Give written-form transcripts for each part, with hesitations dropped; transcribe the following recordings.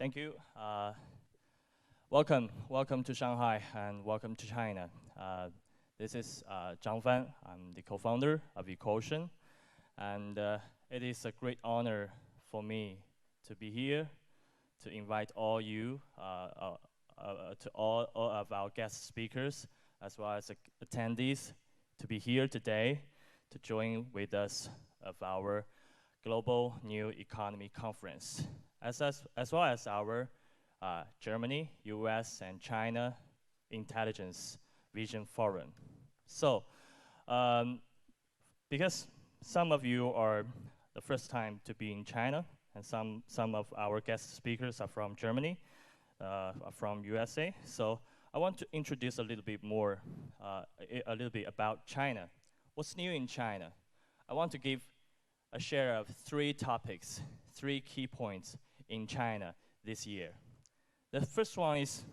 Thank you. Welcome to Shanghai and welcome to China. This is Zhang. I'm the co-founder of EqualOcean, and it is a great honor for me to be here to invite all you, to all of our guest speakers, as well as attendees, to be here today to join with us of our Global New Economy Conference, as well as our Germany, US, and China Intelligence Vision Forum. So, because some of you are the first time to be in China, and some of our guest speakers are from Germany, from USA, so I want to introduce a little bit more, a little bit about China. What's new in China? I want to give a share of 3 topics, 3 key points in China this year. The first one is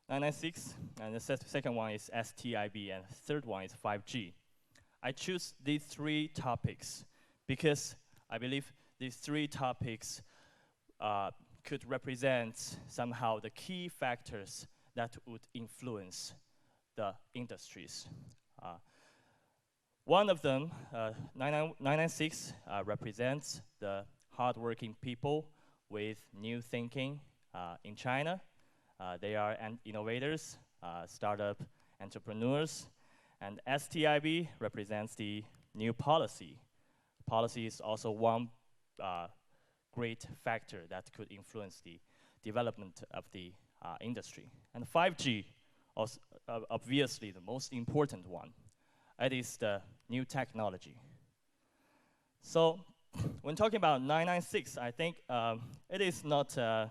996, and the second one is STIB, and the third one is 5G. I choose these 3 topics because I believe these 3 topics could represent somehow the key factors that would influence the industries. One of them, 996, represents the hardworking people with new thinking in China. They are innovators, startup entrepreneurs, and STIB represents the new policy. Policy is also one great factor that could influence the development of the industry. And 5G, also, obviously the most important one. It is the new technology. So when talking about 996, I think it is not a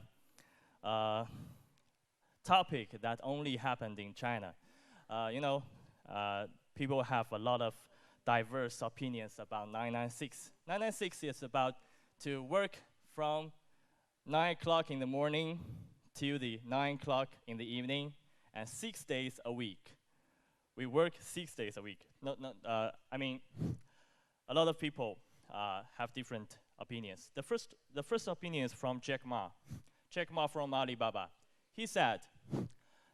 topic that only happened in China. People have a lot of diverse opinions about 996. 996 is about to work from 9 o'clock in the morning till the 9 o'clock in the evening, and 6 days a week. We work 6 days a week. I mean, a lot of people have different opinions. The first opinion is from Jack Ma. Jack Ma from Alibaba. He said,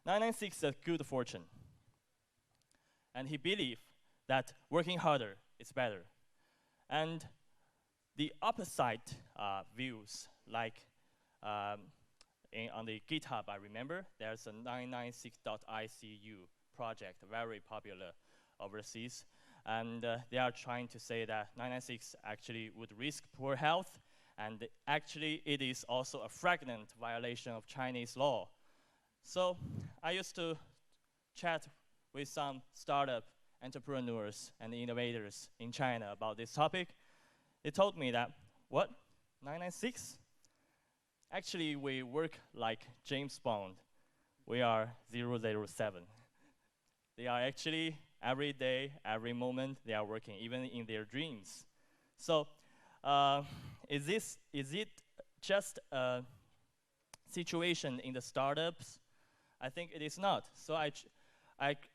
996 is a good fortune. And he believed that working harder is better. And the opposite views, like on the GitHub, I remember, there's a 996.icu project, very popular overseas. And they are trying to say that 996 actually would risk poor health, and actually it is also a flagrant violation of Chinese law. So I used to chat with some startup entrepreneurs and innovators in China about this topic. They told me that, what, 996? Actually, we work like James Bond. We are 007. They are actually, every day, every moment, they are working, even in their dreams. So is it just a situation in the startups? I think it is not. So I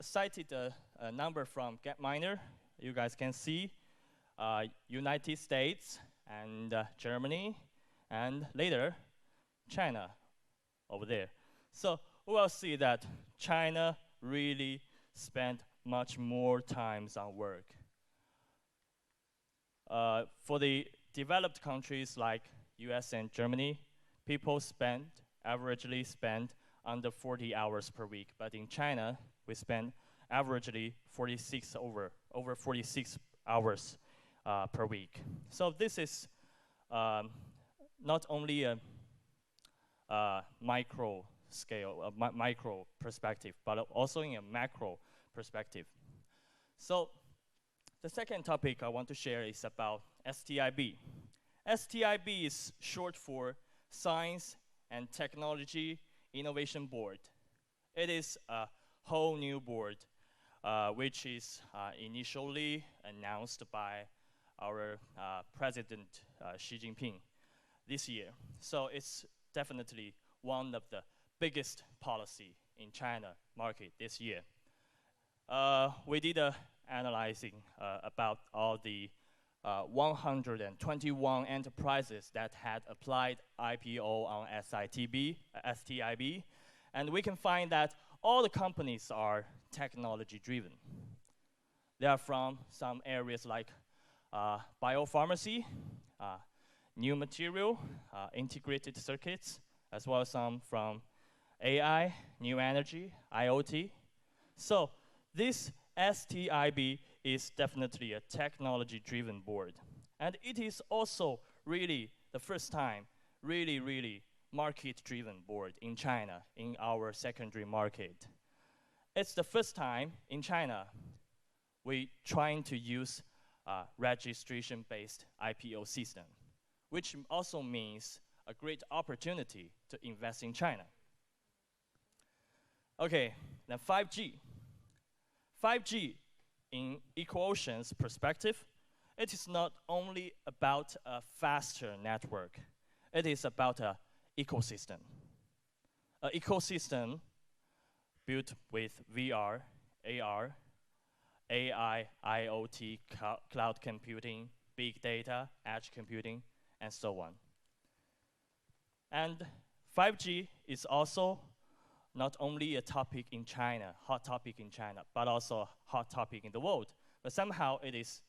cited a number from Gapminer. You guys can see United States and Germany, and later China over there. So we will see that China really spent much more time on work. For the developed countries like US and Germany, people averagely spend under 40 hours per week. But in China, we spend averagely over 46 hours per week. So this is not only a micro scale, a micro perspective, but also in a macro perspective. So the second topic I want to share is about STIB. STIB is short for Science and Technology Innovation Board. It is a whole new board, which is initially announced by our President Xi Jinping this year. So it's definitely one of the biggest policy in China market this year. We did analyzing about all the 121 enterprises that had applied IPO on STIB, and we can find that all the companies are technology-driven. They are from some areas like biopharmacy, new material, integrated circuits, as well as some from AI, new energy, IoT. So this STIB is definitely a technology-driven board. And it is also really the first time, really market-driven board in China, in our secondary market. It's the first time in China we trying to use a registration-based IPO system, which also means a great opportunity to invest in China. Okay, then 5G. 5G, in EqualOcean's perspective, it is not only about a faster network, it is about an ecosystem. An ecosystem built with VR, AR, AI, IoT, cloud computing, big data, edge computing, and so on. And 5G is also not only a topic in China, hot topic in China, but also a hot topic in the world. But somehow it is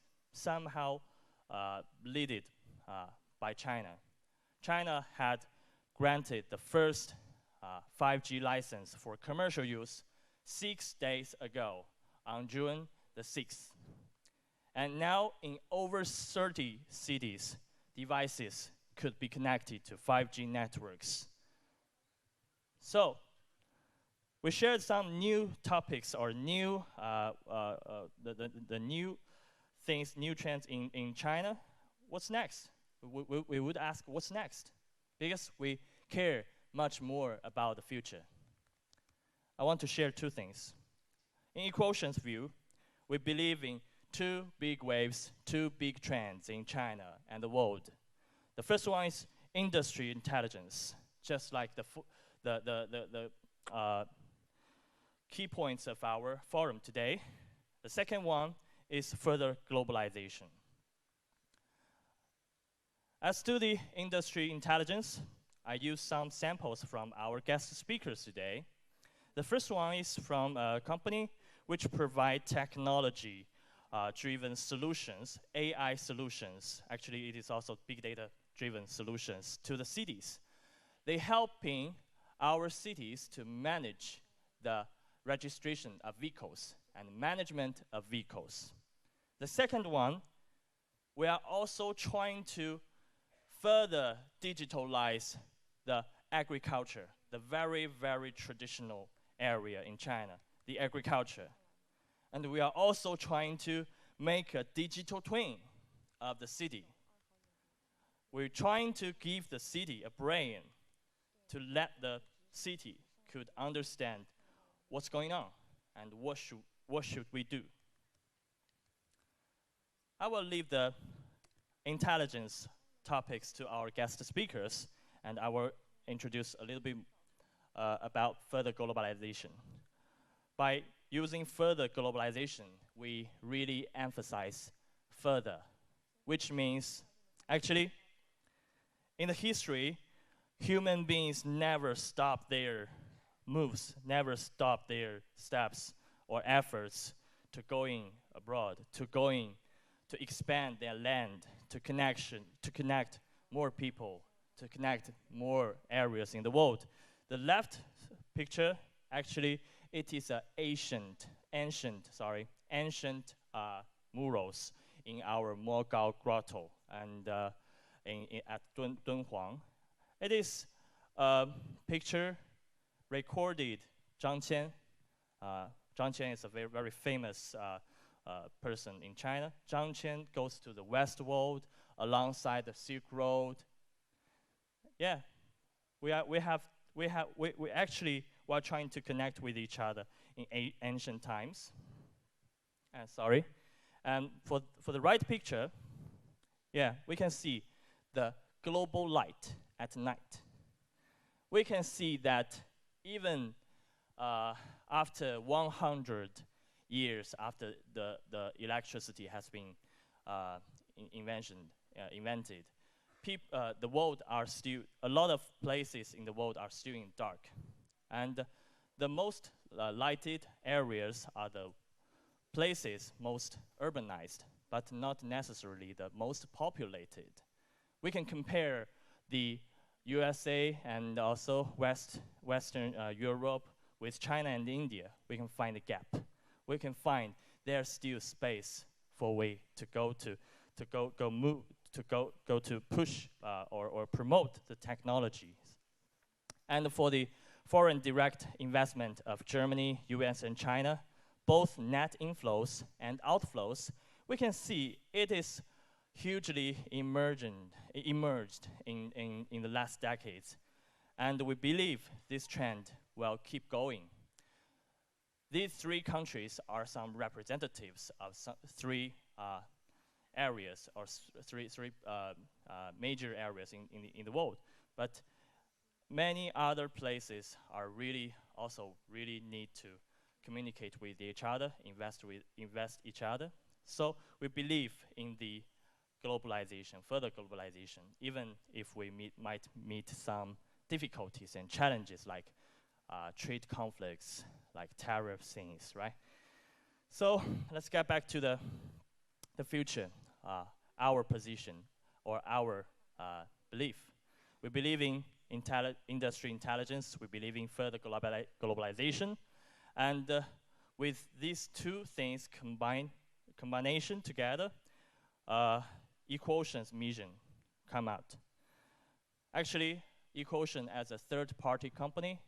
led by China. China had granted the first 5G license for commercial use 6 days ago on June the 6th. And now in over 30 cities, devices could be connected to 5G networks. So we shared some new topics or new the new things, new trends in China. What's next? We would ask, what's next? Because we care much more about the future. I want to share 2 things. In EqualOcean's view, we believe in 2 big waves, 2 big trends in China and the world. The first one is industry intelligence, just like the key points of our forum today. The second one is further globalization. As to the industry intelligence, I use some samples from our guest speakers today. The first one is from a company which provide technology-driven solutions, AI solutions. Actually, it is also big data-driven solutions to the cities. They helping our cities to manage the registration of vehicles and management of vehicles. The second one, we are also trying to further digitalize the agriculture, the very traditional area in China, the agriculture. And we are also trying to make a digital twin of the city. We're trying to give the city a brain to let the city could understand what's going on and what should we do. I will leave the intelligence topics to our guest speakers, and I will introduce a little bit about further globalization. By using further globalization, we really emphasize further, which means actually in the history, human beings never stop their moves, never stop their steps or efforts to going abroad, to expand their land, to connect more people, to connect more areas in the world. The left picture, actually, it is ancient murals in our Mogao Grotto and at Dunhuang. It is a picture recorded Zhang Qian. Zhang Qian is a very famous person in China. Zhang Qian goes to the West world alongside the Silk Road. Yeah, we actually are trying to connect with each other in ancient times. And for the right picture, yeah, we can see the global light at night. We can see that even after 100 years after the electricity has been invented. The world are still, a lot of places in the world are still in dark. And the most lighted areas are the places most urbanized, but not necessarily the most populated. We can compare the USA and also Western Europe with China and India. We can find a gap. We can find there's still space for way to go to push or promote the technologies. And for the foreign direct investment of Germany, US, and China, both net inflows and outflows, we can see it is hugely emerged in the last decades. And we believe this trend will keep going. These three countries are some representatives of three areas, or three major areas in the world. But many other places are also really need to communicate with each other, invest each other. So we believe in the globalization, further globalization, even if we might meet some difficulties and challenges like trade conflicts, like tariff things, right? So let's get back to the future, our position or our belief. We believe in industry intelligence. We believe in further globalization. And with these two things combination together, EqualOceans Mission come out. Actually, EqualOcean as a third-party company,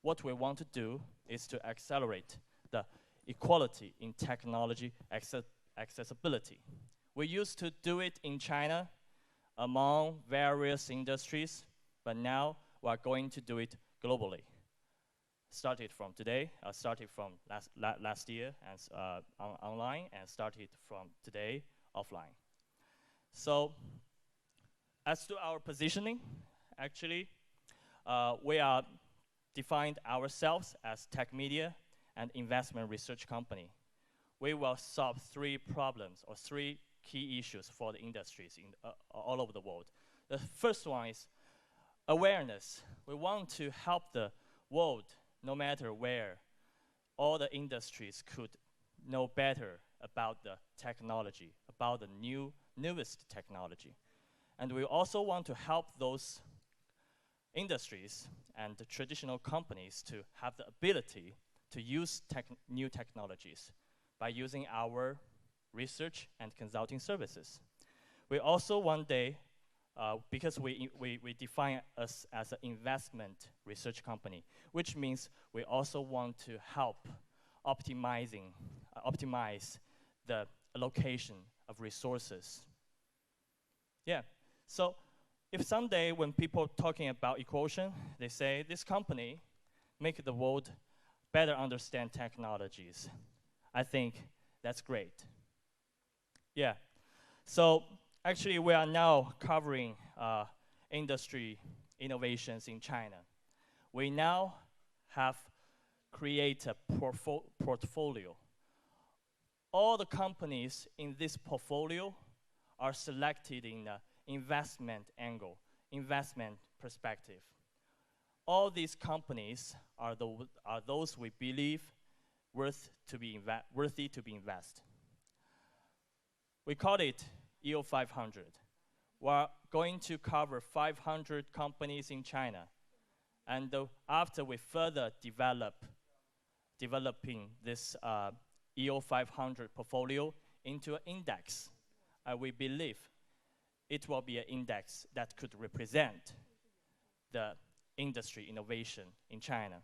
what we want to do is to accelerate the equality in technology accessibility. We used to do it in China among various industries, but now we are going to do it globally. Started from today, started from last year and online, and started from today offline. So as to our positioning, actually, we are defined ourselves as tech media and investment research company. We will solve three problems or three key issues for the industries all over the world. The first one is awareness. We want to help the world, no matter where, all the industries could know better about the technology, about the newest technology. And we also want to help those industries and the traditional companies to have the ability to use new technologies by using our research and consulting services. We also one day, because we define us as an investment research company, which means we also want to help optimize the allocation of resources. Yeah, so if someday when people talking about EqualOcean, they say this company make the world better understand technologies, I think that's great. Yeah, so actually we are now covering industry innovations in China. We now have created a portfolio. All the companies in this portfolio are selected in the investment angle, investment perspective. All these companies are those we believe worthy to be invested. We call it EO 500. We're going to cover 500 companies in China. And after we further developing this EO 500 portfolio into an index, we believe it will be an index that could represent the industry innovation in China.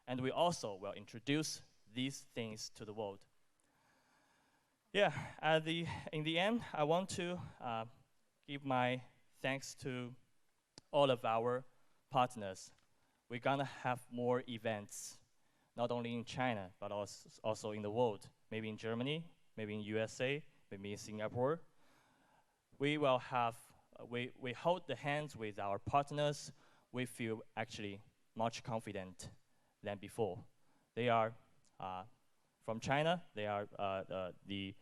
And we also will introduce these things to the world. Yeah, in the end, I want to give my thanks to all of our partners. We're gonna have more events, not only in China, but also in the world. Maybe in Germany, maybe in USA, maybe in Singapore. We will have, we hold the hands with our partners. We feel actually much confident than before. They are from China. They are the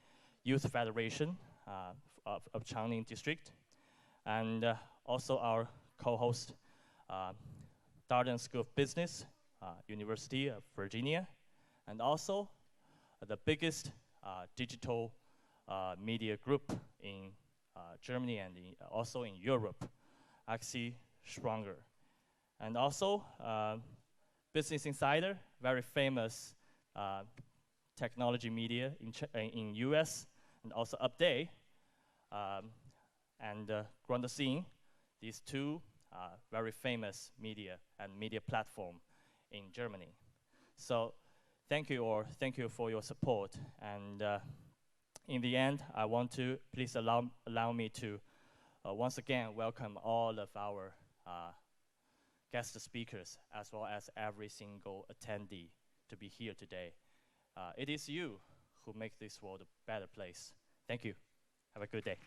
Youth Federation of Changning District, and also our co-host, Darden School of Business, University of Virginia, and also the biggest digital media group in Germany and also in Europe, Axie Stronger. And also, Business Insider, very famous technology media in US, and also Update, and Scene, these two very famous media and media platform in Germany. So thank you for your support. And in the end, I want to please allow me to once again welcome all of our guest speakers, as well as every single attendee to be here today. It is you who make this world a better place. Thank you. Have a good day.